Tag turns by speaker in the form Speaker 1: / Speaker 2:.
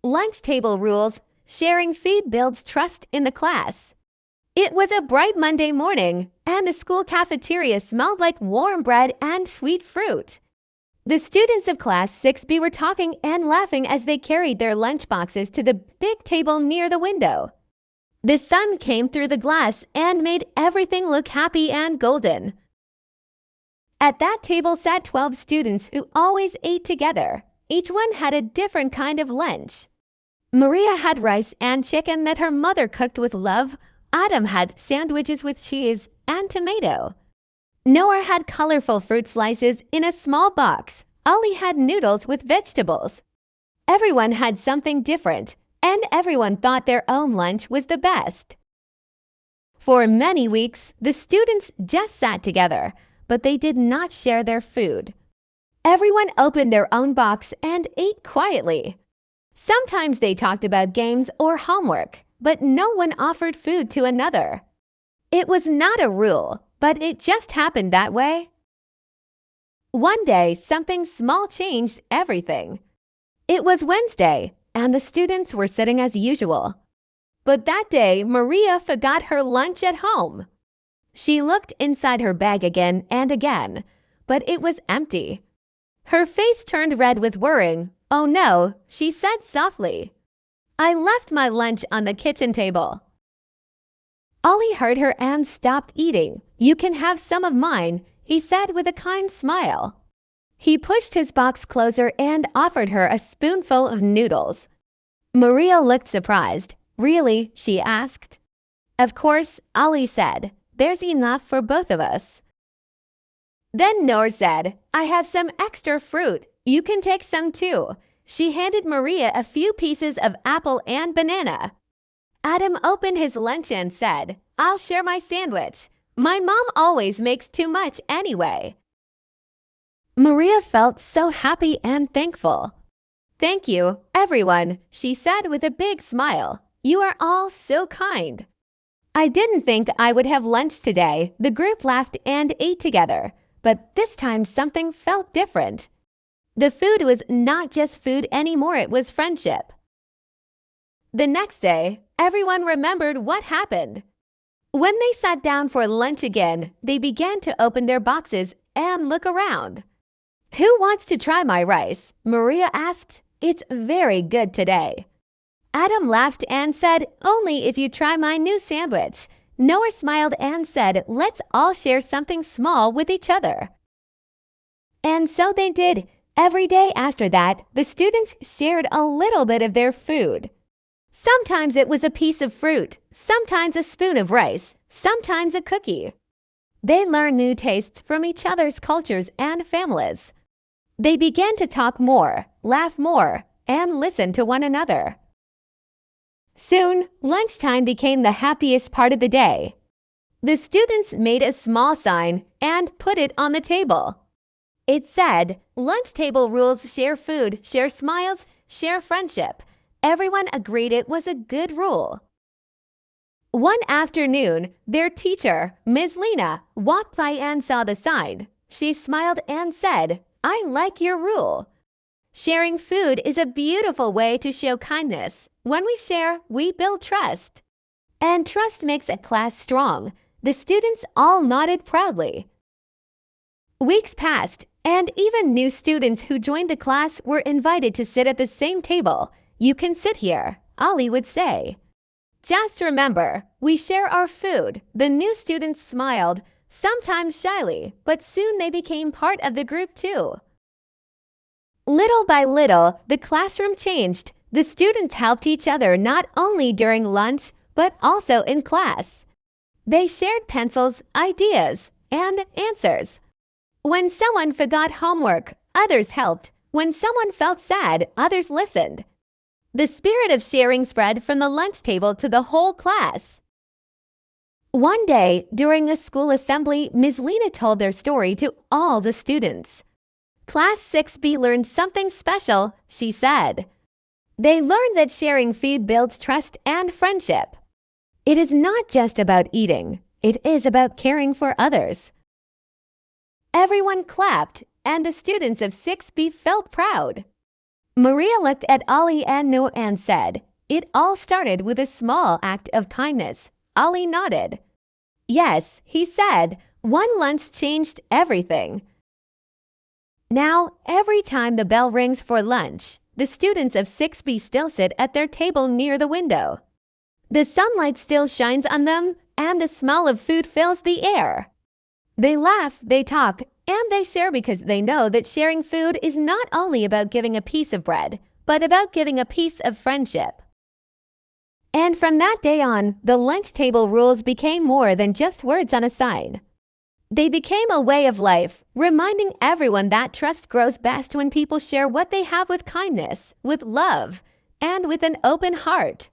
Speaker 1: Lunch table rules. Sharing food builds trust in the class. It was a bright Monday morning, and the school cafeteria smelled like warm bread and sweet fruit. The students of Class 6B were talking and laughing as they carried their lunch boxes to the big table near the window. The sun came through the glass and made everything look happy and golden. At that table sat 12 students who always ate together. Each one had a different kind of lunch. Maria had rice and chicken that her mother cooked with love. Adam had sandwiches with cheese and tomato. Noah had colorful fruit slices in a small box. Ollie had noodles with vegetables. Everyone had something different, and everyone thought their own lunch was the best. For many weeks, the students just sat together, but they did not share their food. Everyone opened their own box and ate quietly. Sometimes they talked about games or homework, but no one offered food to another. It was not a rule, but it just happened that way. One day, something small changed everything. It was Wednesday, and the students were sitting as usual. But that day, Maria forgot her lunch at home. She looked inside her bag again and again, but it was empty. Her face turned red with worrying. "Oh no," she said softly. "I left my lunch on the kitchen table." Ollie heard her and stopped eating. "You can have some of mine," he said with a kind smile. He pushed his box closer and offered her a spoonful of noodles. Maria looked surprised. "Really?" she asked. "Of course," Ollie said. "There's enough for both of us." Then Noor said, "I have some extra fruit. You can take some too." She handed Maria a few pieces of apple and banana. Adam opened his lunch and said, "I'll share my sandwich. My mom always makes too much anyway." Maria felt so happy and thankful. "Thank you, everyone," she said with a big smile. "You are all so kind." "I didn't think I would have lunch today." The group laughed and ate together, but this time something felt different. The food was not just food anymore, it was friendship. The next day, everyone remembered what happened. When they sat down for lunch again, they began to open their boxes and look around. "Who wants to try my rice?" Maria asked. "It's very good today." Adam laughed and said, "Only if you try my new sandwich." Noah smiled and said, "Let's all share something small with each other." And so they did. Every day after that, the students shared a little bit of their food. Sometimes it was a piece of fruit, sometimes a spoon of rice, sometimes a cookie. They learned new tastes from each other's cultures and families. They began to talk more, laugh more, and listen to one another. Soon, lunchtime became the happiest part of the day. The students made a small sign and put it on the table. It said, "Lunch table rules: share food, share smiles, share friendship." Everyone agreed it was a good rule. One afternoon, their teacher, Ms. Lena, walked by and saw the sign. She smiled and said, "I like your rule." Sharing food is a beautiful way to show kindness. When we share, we build trust. And trust makes a class strong. The students all nodded proudly. Weeks passed, and even new students who joined the class were invited to sit at the same table. "You can sit here," Ollie would say. "Just remember, we share our food." The new students smiled, sometimes shyly, but soon they became part of the group too. Little by little, the classroom changed. The students helped each other not only during lunch, but also in class. They shared pencils, ideas, and answers. When someone forgot homework, others helped. When someone felt sad, others listened. The spirit of sharing spread from the lunch table to the whole class. One day, during a school assembly, Ms. Lena told their story to all the students. "Class 6B learned something special," she said. "They learned that sharing food builds trust and friendship. It is not just about eating, it is about caring for others." Everyone clapped, and the students of 6B felt proud. Maria looked at Ali and Noah and said, "It all started with a small act of kindness." Ali nodded. "Yes," he said, "one lunch changed everything." Now, every time the bell rings for lunch, the students of 6B still sit at their table near the window. The sunlight still shines on them, and the smell of food fills the air. They laugh, they talk, and they share because they know that sharing food is not only about giving a piece of bread, but about giving a piece of friendship. And from that day on, the lunch table rules became more than just words on a sign. They became a way of life, reminding everyone that trust grows best when people share what they have with kindness, with love, and with an open heart.